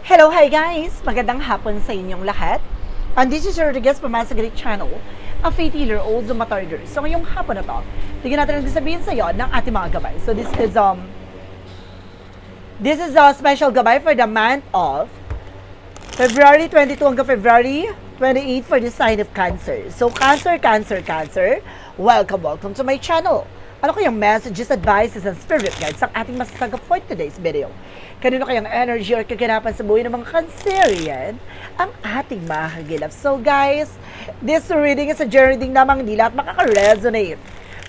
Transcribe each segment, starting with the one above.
Hello, hi guys! Magandang hapon sa inyong lahat. And this is Rodriguez from Masagrit Channel, a faith healer, also matarder. So ngayong hapon na to, tignan natin ang sabihin sa iyo ng ating mga gabay. So this is a special gabay for the month of February 22 hanggang February 28 for the sign of Cancer. So Cancer, welcome to my channel. Ano kayang messages, advices, and spirit guides ang ating masasagap for today's video? Kanino kayang energy or kaganapan sa buhay ng mga Cancerian ang ating makakagilap? So guys, this reading is a journey din lamang nila at makaka-resonate.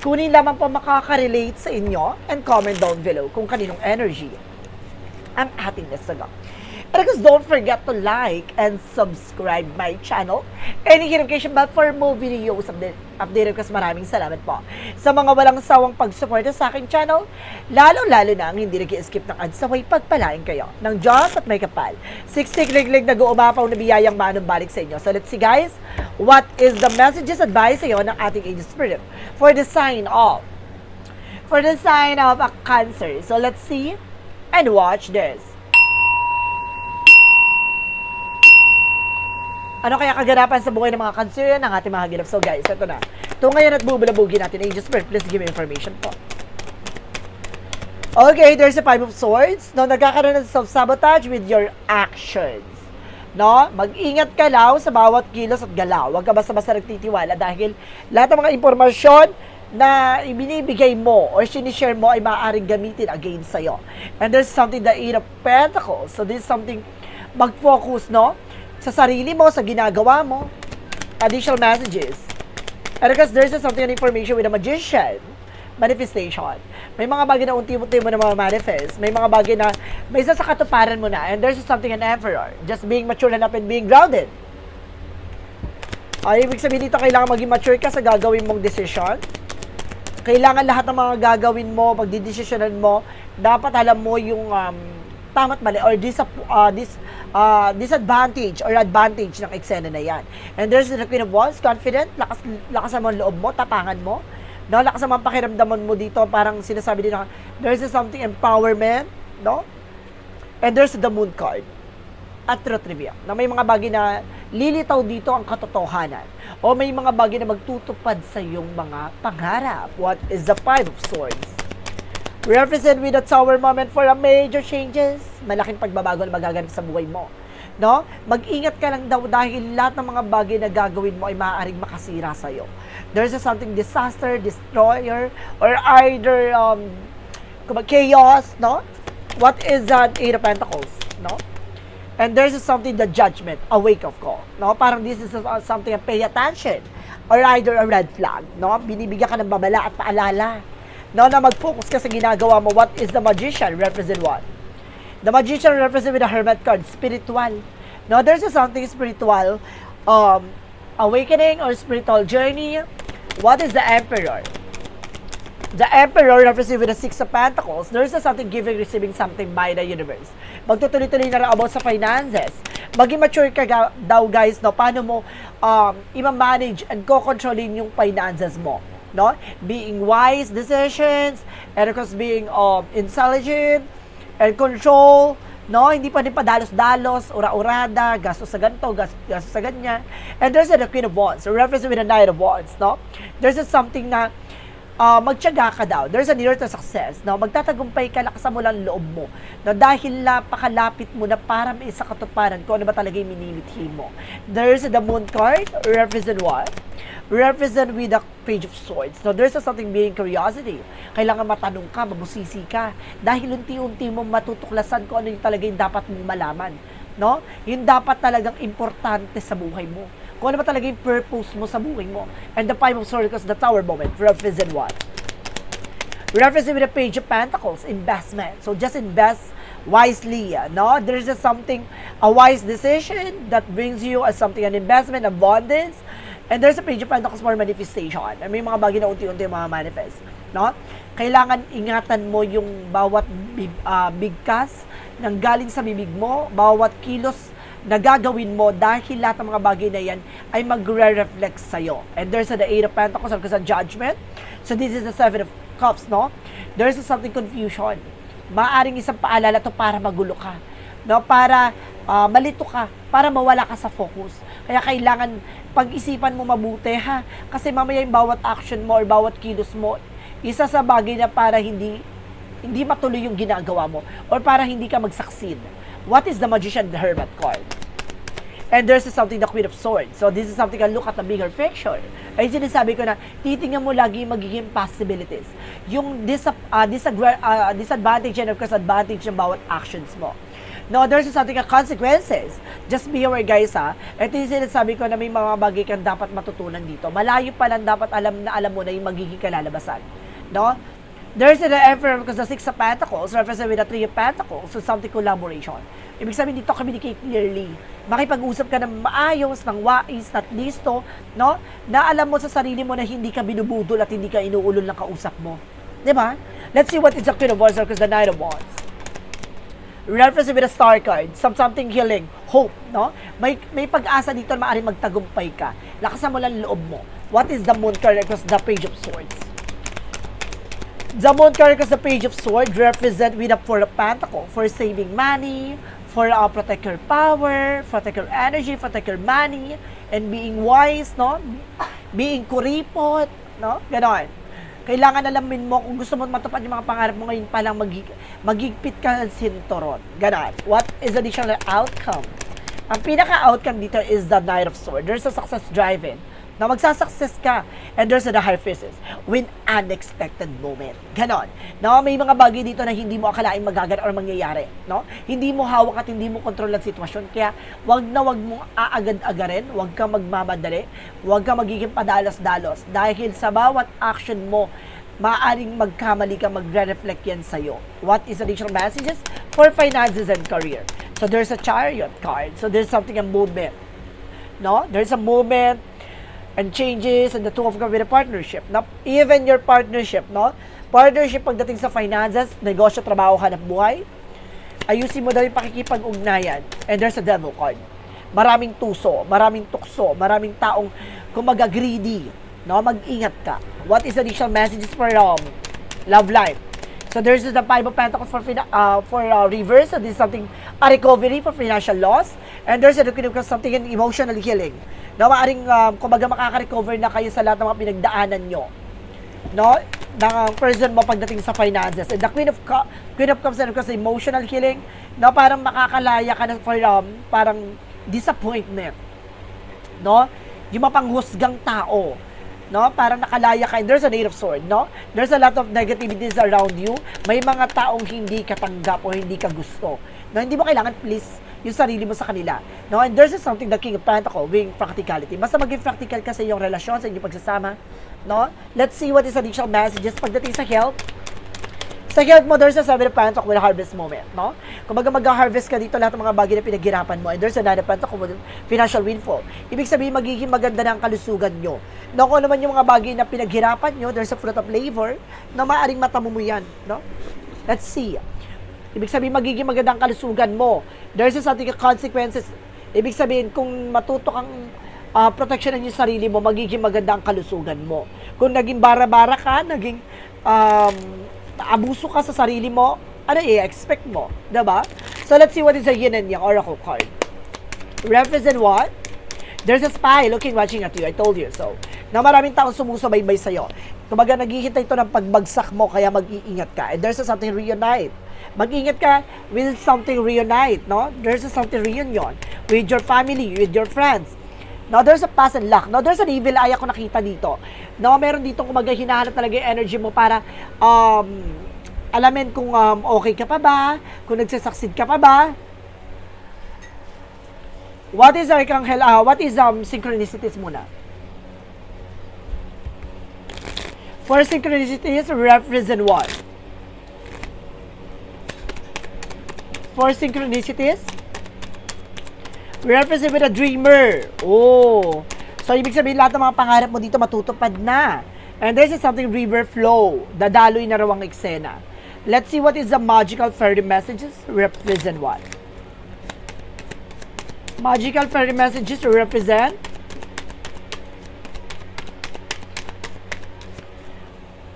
Kunin lamang po makaka-relate sa inyo and comment down below kung kaninong energy ang ating nasagap. And of course, don't forget to like and subscribe my channel. And notification bell for more videos updated kasi maraming salamat po sa mga walang sawang pagsuporta sa aking channel. Lalo-lalo na ang hindi nag-skip ng ads saway pagpalain kayo ng Diyos at may kapal. Siksik liglig nag-uumapaw na biyayang manumbalik sa inyo. So let's see guys, what is the messages advice sa iyo ng ating angel spirit for the sign of a Cancer. So let's see and watch this. Ano kaya kaganapan sa buhay ng mga Cancerian ng ating mga ginap? So guys, ito na. Ito ngayon at bubulabugin natin. Angel Spirit, please give me information po. Okay, there's a Five of Swords. No, nagkakaroon ng self-sabotage with your actions. No, mag-ingat ka lang sa bawat kilos at galaw. Huwag ka basta-basta nagtitiwala dahil lahat ng mga impormasyon na ibinibigay mo or sinishare mo ay maaaring gamitin against sa'yo. And there's something, the Eight of Pentacles. So this is something, mag-focus, no? Sa sarili mo, sa ginagawa mo, additional messages. And because there's something an information with a magician, manifestation. May mga bagay na unti-unti mo na manifest. May mga bagay na may isa sa katuparan mo na. And there's something an emperor. Just being mature enough and being grounded. Ay, ibig sabihin dito, kailangan maging mature ka sa gagawin mong decision. Kailangan lahat ng mga gagawin mo, pagdidesisyonan mo, dapat alam mo yung tama't mali or disadvantage or advantage ng eksena na yan. And there's the Queen of Wands, confident, lakas mo ang loob mo, tapangan mo, no? Lakas mo ang pakiramdaman mo dito, parang sinasabi din na there's something empowerment, no? And there's the Moon card at Truth Trivia, na may mga bagay na lilitaw dito ang katotohanan o may mga bagay na magtutupad sa iyong mga pangarap. What is the Five of Swords? Represent with a Tower moment for a major changes. Malaking pagbabago na magaganap sa buhay mo. No? Mag-ingat ka lang daw dahil lahat ng mga bagay na gagawin mo ay maaaring makasira sa'yo. There's something disaster, destroyer, or either chaos, no? What is that Eight of Pentacles, no? And there's something, the judgment, a wake-up call, no? Parang this is something, pay attention, or either a red flag, no? Binibigyan ka ng babala at paalala. No, na mag-focus ka sa ginagawa mo. What is the Magician? Represent what? The Magician represent with the Hermit card, spiritual. No, there's something spiritual, awakening or spiritual journey. What is the Emperor? The Emperor represent with the Six of Pentacles. There's something giving, receiving something by the universe. Magtutuloy-tuloy na rin about sa finances. Maging mature ka daw guys, no? Paano mo i-manage and co-controlling yung finances mo. No? Being wise decisions, and of course being intelligent and control, no? Hindi pa din padalos-dalos, ura-urada, gastos sa ganito, gastos sa ganyan. And there's the Queen of Wands, so reference with the Knight of Wands, no? There's something na magtiyaga ka daw. There's a near to success, no? Magtatagumpay ka, lakasan mo lang loob mo, no? Dahil napakalapit mo na para may isa katuparan kung ano ba talaga yung minimithi mo. There's the Moon card, represent what? Represent with the Page of Swords. So there's something being curiosity. Kailangan matanong ka, mabusisi ka. Dahil unti-unti mo matutuklasan kung ano yung talaga yung dapat mong malaman. No? Yung dapat talagang importante sa buhay mo. Kung ano ba talaga yung purpose mo sa buhay mo. And the Five of Swords, because the Tower moment, represent what? Represent with the Page of Pentacles, investment. So just invest wisely, no? There's just something, a wise decision that brings you something, an investment, abundance. And there's a Page of Pentacles for manifestation. May mga bagay na unti-unti manifest, no? Kailangan ingatan mo yung bawat bigkas nang galing sa bibig mo, bawat kilos na gagawin mo dahil lahat ng mga bagay na yan ay magre-reflect sa'yo. And there's the Eight of Pentacles because of judgment. So this is the Seven of Cups, no? There's something confusion. Maaring isang paalala to para magulo ka. No? Para malito ka para mawala ka sa focus. Kaya kailangan pag-isipan mo mabuti, ha? Kasi mamaya yung bawat action mo or bawat kilos mo, isa sa bagay na para hindi matuloy yung ginagawa mo or para hindi ka mag-succeed. What is the Magician, the Hermit card? And there's something, the Queen of Swords. So this is something I look at the bigger picture. Ay sinasabi ko na, titingnan mo lagi yung magiging possibilities. Yung disadvantage and of course advantage ng bawat actions mo. No, there's something consequences. Just be aware, guys, ha. Ito yung sinasabi ko na may mga bagay kang dapat matutunan dito. Malayo pa lang dapat alam mo na yung magiging kalalabasan. No? There's the Emperor because the Six of Pentacles represented with the Three of Pentacles, so something collaboration. Ibig sabihin dito, communicate clearly. Makipag-usap ka ng maayos, ng wais, at listo, no? Na alam mo sa sarili mo na hindi ka binubudol at hindi ka inuulol ng kausap mo. Diba? Let's see what is the Queen of Wands because the Knight of Wands. Represented with a Star card, something healing, hope, no? May pag-asa dito na maaaring magtagumpay ka. Lakasan mo lang loob mo. What is the Moon card because the Page of Swords? The Moon card because the Page of Swords represent with the Four of Pentacles for saving money, for protect your power, protect your energy, protect your money, and being wise, no? Being kuripot, no? Ganon. Kailangan alamin mo kung gusto mo matupad yung mga pangarap mo ngayon pa lang magigpit ka ng sinturon. Ganon. What is the additional outcome? Ang pinaka-outcome dito is the Knight of Swords. There's a success driven. Na magsasuccess ka. And there's the High Priestess. With unexpected moment. Ganon. No, may mga bagay dito na hindi mo akalain magaganap or mangyayari. No? Hindi mo hawak at hindi mo kontrol ang sitwasyon. Kaya wag mong aagad-agarin. Wag kang magmamadali. Wag kang magiging padalos-dalos. Dahil sa bawat action mo, maaaring magkamali ka, magre-reflect yan sa'yo. What is additional messages? For finances and career. So there's a Chariot card. So there's something, a movement. No? There's a movement and changes and the two of them with a partnership. Now, even your partnership, no? Partnership pagdating sa finances, negosyo, trabaho, hanap buhay, ayusin mo daw yung pakikipag-ugnayan. And there's a Devil card. Maraming tuso, maraming tukso, maraming taong kumaga greedy, no? Mag-ingat ka. What is the additional messages for love life? So there's the Five of Pentacles for reverse. So this is something, a recovery for financial loss. And there's a something in emotional healing. Na maaring, kumbaga makaka-recover na kayo sa lahat ng mga pinagdaanan nyo. No? Ng person mo pagdating sa finances. And the Queen of Cups and of course, emotional healing. No? Parang makakalaya ka na for parang disappointment. No? Yung mapanghusgang tao. No? Parang nakalaya ka. And there's a Knight of Swords, no? There's a lot of negativities around you. May mga taong hindi katanggap o hindi ka gusto. No? Hindi mo kailangan please yung sarili mo sa kanila. No? And there's something, the King of Pentacles, being practicality. Basta maging practical ka sa iyong relasyon, sa inyong pagsasama. No? Let's see what is additional messages pagdating sa health. Sa health mo, there's a Seven of Pentacles with a harvest moment. No? Kung mag-harvest ka dito, lahat ng mga bagay na pinaghirapan mo. And there's a Nine of Pentacles with financial windfall. Ibig sabihin, magiging maganda na ang kalusugan nyo. No? Kung naman yung mga bagay na pinaghirapan nyo, there's a fruit of labor, na maaaring matamo mo yan. No? Let's see. Ibig sabihin, magiging magandang kalusugan mo. There's something consequences. Ibig sabihin, kung matuto kang proteksyonan yung sarili mo, magiging magandang kalusugan mo. Kung naging bara-bara ka, naging abuso ka sa sarili mo, ano i-expect mo? Diba? So, let's see what is the Yin and Yang Oracle card. Represent what? There's a spy looking, watching at you. I told you so. Na maraming taong sumusubaybay sa'yo. Kumbaga, naghihintay ito ng pagbagsak mo, kaya mag-iingat ka. And there's something reunite. Mag-ingat ka with something reunite, no? There's something reunion with your family, with your friends. Now, there's a past and luck. Now, there's an evil eye ako nakita dito. No, meron dito kumbaga hinahanap talaga yung energy mo para alamin kung okay ka pa ba, kung nagsasucceed ka pa ba. What is Archangel, what is synchronicities muna? For synchronicities, represent what? For synchronicities, represent with a dreamer. Oh. So, ibig sabihin, lahat ng mga pangarap mo dito matutupad na. And there's something river flow. Dadaloy na raw ang eksena. Let's see what is the magical fairy messages. Represent what? Magical fairy messages represent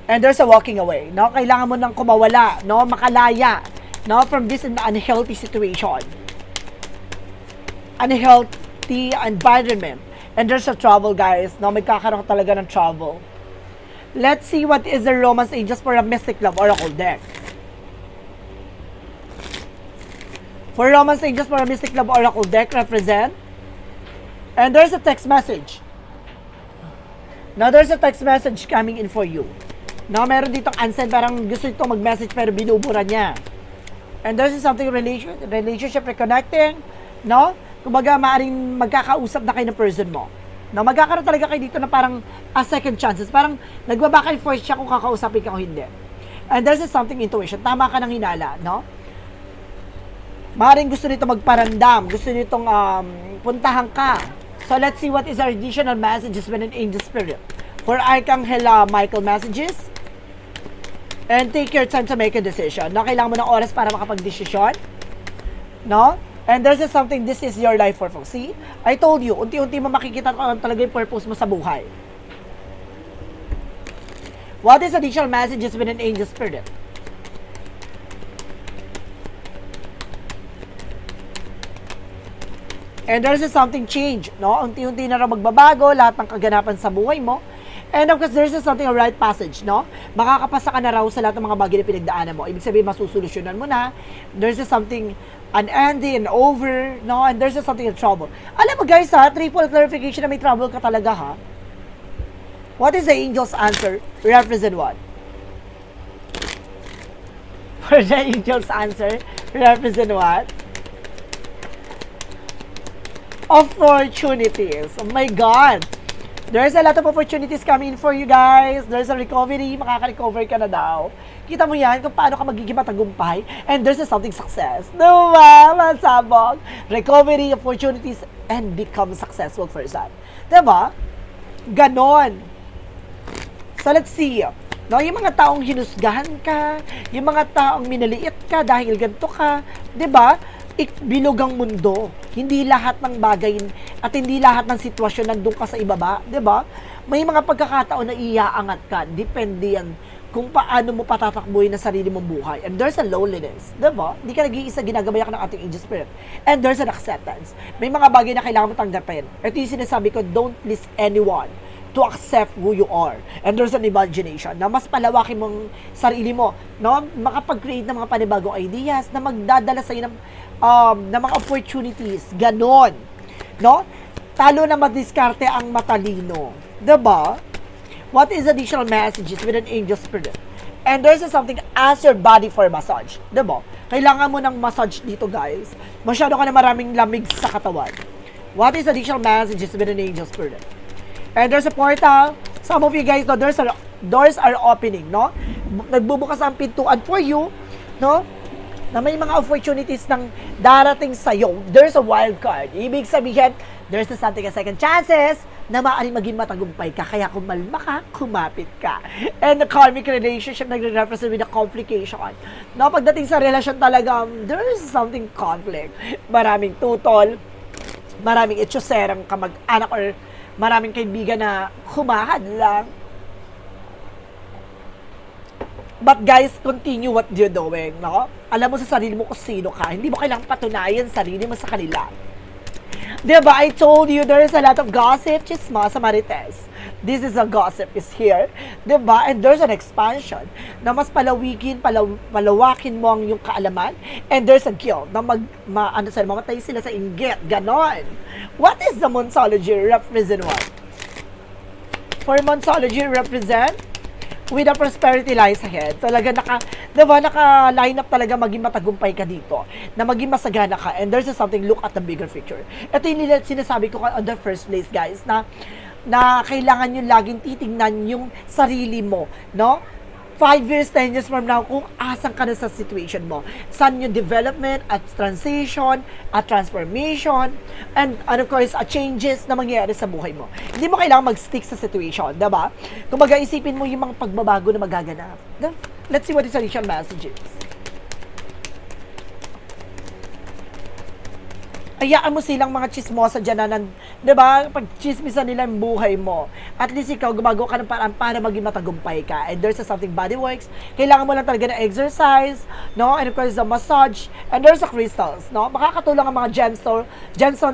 and there's a walking away. No? Kailangan mo nang kumawala. No? Makalaya. No? From this unhealthy situation. unhealthy environment. And there's a trouble, guys. No, may kakaroon talaga ng trouble. Let's see what is the Romance Angels for a Mystic Love Oracle deck. For Romance Angels for a Mystic Love Oracle deck, represent. And there's a text message. Now, there's a text message coming in for you. Now, meron ditong unsend, parang gusto ito mag-message pero binubura niya. And there's something relationship reconnecting, no? Kumbaga, maaaring magkakausap na kayo ng person mo. No, magkakaroon talaga kayo dito na parang second chances. Parang nagbaba kayo first siya kung kakausapin ka o hindi. And there's something intuition. Tama ka ng hinala, no? Maaaring gusto nito magparandam. Gusto nitong puntahan ka. So, let's see what is our additional messages when an angel spirit. For Archangel Michael messages. And take your time to make a decision. No, kailangan mo ng oras para makapag-desisyon. No? And there's something, this is your life purpose. See? I told you, unti-unti mo makikita kung talaga yung purpose mo sa buhay. What is additional messages with an angel spirit? And there's something change, no? Unti-unti na raw magbabago, lahat ng kaganapan sa buhay mo. And of course, there's something, a right passage, no? Makakapasa ka na raw sa lahat ng mga bagay na pinagdaanan mo. Ibig sabihin, masusolusyonan mo na. There's something, an ending, and over, no? And there's something in trouble. Alam mo guys, ha? Triple clarification na may trouble ka talaga, ha? What is the angel's answer? Represent what? For the angel's answer, represent what? Opportunities. Oh my God! There's a lot of opportunities coming in for you guys. There's a recovery. Makaka-recover ka na daw. Kita mo yan kung paano ka magiging matagumpay. And there's something success. Diba? Masabog. Recovery, opportunities, and become successful for that. Diba? Ganon. So let's see. No, yung mga taong hinusgahan ka, yung mga taong minaliit ka dahil ganito ka, diba? Bilog ang mundo. Hindi lahat ng bagay at hindi lahat ng sitwasyon nandun ka sa ibaba, 'di ba? May mga pagkakataon na iaangat ka. Depende yan kung paano mo patatakbuhin ang sarili mong buhay. And there's a loneliness, 'di ba? Hindi ka nag-iisa, ginagabayan ka ng ating angel spirit. And there's an acceptance. May mga bagay na kailangan mo tanggapin. Ito yung sinasabi ko, don't please anyone to accept who you are. And there's an imagination na mas palawakin mong sarili mo, no? Makapag-create ng mga panibagong ideas na magdadala sa iyo ng mga opportunities. Ganon. No? Talo na madiskarte ang matalino. Diba? What is additional messages with an angel spirit? And there's something, ask your body for massage. Diba? Kailangan mo ng massage dito, guys. Masyado ka na maraming lamig sa katawan. What is additional messages with an angel spirit? And there's a portal. Some of you guys know, doors are opening, no? Nagbubukas ang pintuan for you, no? Na may mga opportunities ng darating sa'yo. There's a wild card. Ibig sabihin, there's something a second chances na maaaring maging matagumpay ka. Kaya kung malma ka, kumapit ka. And the karmic relationship nagre-represent with a complication. No, pagdating sa relasyon talaga, there's something conflict. Maraming tutol, maraming itsuserang kamag-anak or maraming kaibigan na humahad lang. But guys, continue what you're doing, no? Alam mo sa sarili mo kung sino ka. Hindi mo kailangang patunayan sarili mo sa kanila. Diba? I told you there is a lot of gossip, chismas, marites. This is a gossip is here. Diba? And there's an expansion na mas palawakin mo ang iyong kaalaman. And there's a guilt na mamatay sila sa inggit. Ganon. What is the Monsology represent what? For Monsology represent with a prosperity lies ahead. Talaga naka-line up talaga maging matagumpay ka dito. Na maging masagana ka. And there's something, look at the bigger picture. Ito yung sinasabi ko on the first place, guys, na kailangan nyo laging titingnan yung sarili mo, no? 5 years, 10 years from now, kung asan ka na sa situation mo. Saan yung development, at transition, at transformation, and of course, changes na mangyayari sa buhay mo. Hindi mo kailangan mag-stick sa situation, diba? Kung isipin mo yung mga pagbabago na magaganap. Let's see what is additional messages. Hayaan mo silang mga chismosa dyan na, di ba, pag chismisan nila yung buhay mo, at least ikaw, gumagawa ka ng paraan para maging matagumpay ka. And there's a something body works, kailangan mo lang talaga ng exercise, no? And of course, the massage, and there's a crystals, no? Makakatulong ang mga gemstone,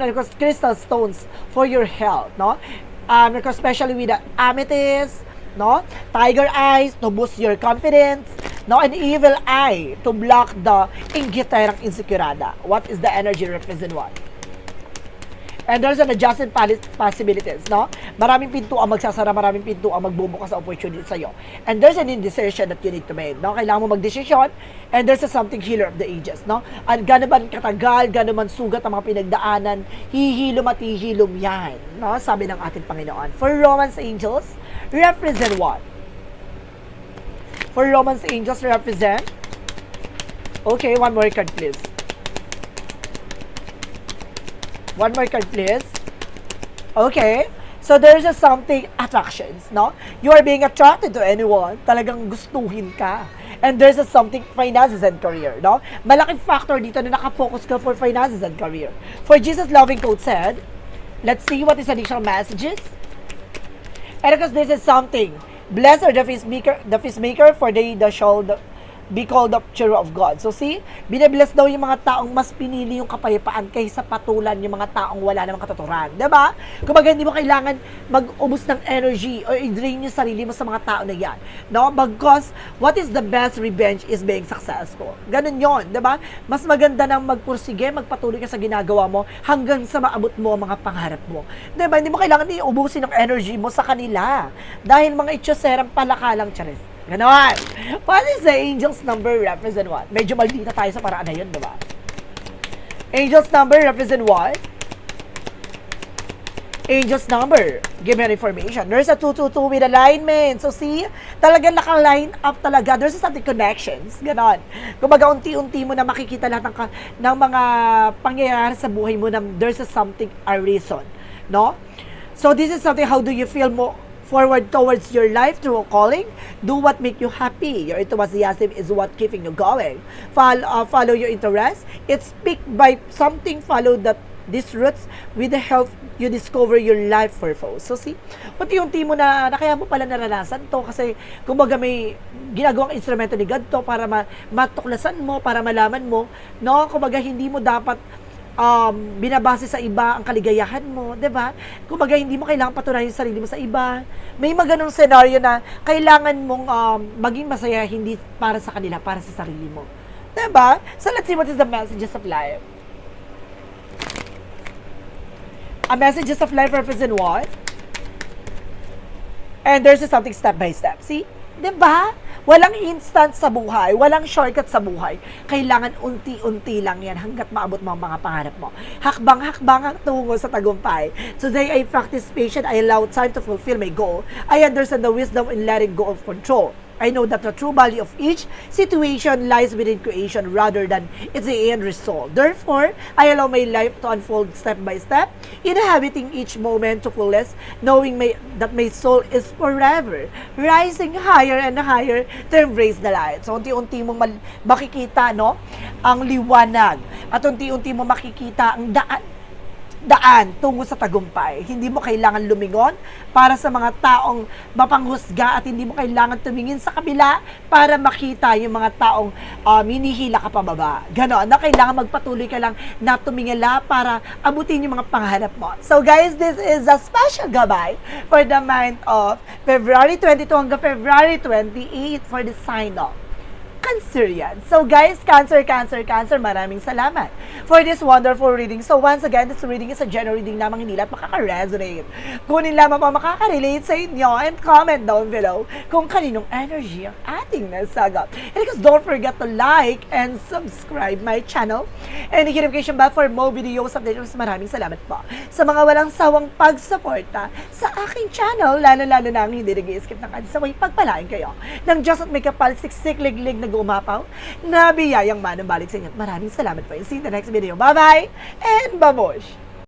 and of course, crystal stones for your health, no? Of course, especially with the amethyst, no? Tiger eyes to boost your confidence, no? An evil eye to block the inggiterang insecurada. What is the energy represent what? And there's an adjustment possibilities, no? Maraming pinto ang magsasara, maraming pinto ang magbubukas sa opportunity sa'yo. And there's an indecision that you need to make, no? Kailangan mo magdesisyon, and there's a something healer of the ages, no? At gano'n man katagal, gano'n man sugat ang mga pinagdaanan, hihilom at hihilom yan, no? Sabi ng ating Panginoon. For Romance angels, represent what? For Romance angels represent? Okay, one more card please. One more card please. Okay. So there's a something attractions, no? You are being attracted to anyone. Talagang gustuhin ka. And there's a something finances and career, no? Malaking factor dito na nakafocus ka for finances and career. For Jesus loving quote said, let's see what is additional messages. And because this is something, blessed are the peacemaker, for they shall be called the children of God. So see, binibless daw yung mga taong mas pinili yung kapayapaan kaysa patulan yung mga taong wala namang katuturan. Diba? Kumbaga, hindi mo kailangan mag-ubos ng energy or i-drain yung sarili mo sa mga tao na yan. No? Because what is the best revenge is being successful. Ganun yon, diba? Mas maganda nang magpursige, magpatuloy ka sa ginagawa mo hanggang sa maabot mo ang mga pangarap mo. Diba? Hindi mo kailangan i-ubusin ng energy mo sa kanila. Dahil mga itsoserang palakalang charis. Ganon. What is the angel's number represent what? Medyo maldita tayo sa paraan na yun, diba? Angel's number represent what? Angel's number. Give me an information. There's a 222 with alignment. So see, talagang naka-line up talaga. There's something connections. Ganon. Kumbaga, unti-unti mo na makikita lahat ng mga pangyayari sa buhay mo na there's a something, a reason. No? So this is something, how do you feel mo forward towards your life through a calling? Do what make you happy. Your enthusiasm is what keeping you going. Follow your interest. It's picked by something. Follow these roots with the help you discover your life purpose. So see, unti-unti mo na kaya mo pala naranasan to kasi kumbaga may ginagawang instrumento ni God to para matuklasan mo, para malaman mo, no? Kumbaga hindi mo dapat binabase sa iba ang kaligayahan mo, 'di ba? Kumbaga hindi mo kailangan patunayan yung sarili mo sa iba. May mga ganung scenario na kailangan mong maging masaya hindi para sa kanila, para sa sarili mo. 'Di ba? So let's see what is the messages of life. A messages of life represent what? And there's something step by step. See? 'Di ba? Walang instant sa buhay, walang shortcut sa buhay. Kailangan unti-unti lang yan hanggat maabot mo ang mga pangarap mo. Hakbang-hakbang ang tungo sa tagumpay. Today, I practice patience. I allow time to fulfill my goal. I understand the wisdom in letting go of control. I know that the true value of each situation lies within creation rather than its end result. Therefore, I allow my life to unfold step by step, inhabiting each moment to fullest, knowing that my soul is forever rising higher and higher to embrace the light. So, unti-unti mong makikita, no, ang liwanag. At unti-unti mo makikita ang daan tungo sa tagumpay. Hindi mo kailangan lumingon para sa mga taong mapanghusga at hindi mo kailangan tumingin sa kabila para makita yung mga taong hinihila ka pababa. Ganon, na kailangan magpatuloy ka lang na tumingala para abutin yung mga pangarap mo. So guys, this is a special gabay for the month of February 22 hanggang February 28 for the sign-off. Cancer yan. So guys, Cancer, maraming salamat for this wonderful reading. So once again, this reading is a general reading lamang, hindi lahat makaka-resonate. Kunin lamang pa makaka-relate sa inyo and comment down below kung kaninong energy ang ating nasagap. And because don't forget to like and subscribe my channel and hit notification bell for more videos updates. Maraming salamat po sa mga walang sawang pagsuporta sa aking channel, lalo-lalo na ang hindi nag-i-skip ng ads. Saway pagpalain kayo ng Diyos at may kapal, siksik, liglig na umapaw na biyayang manang balik sa inyo. Maraming salamat po. See you in the next video. Bye-bye and babush!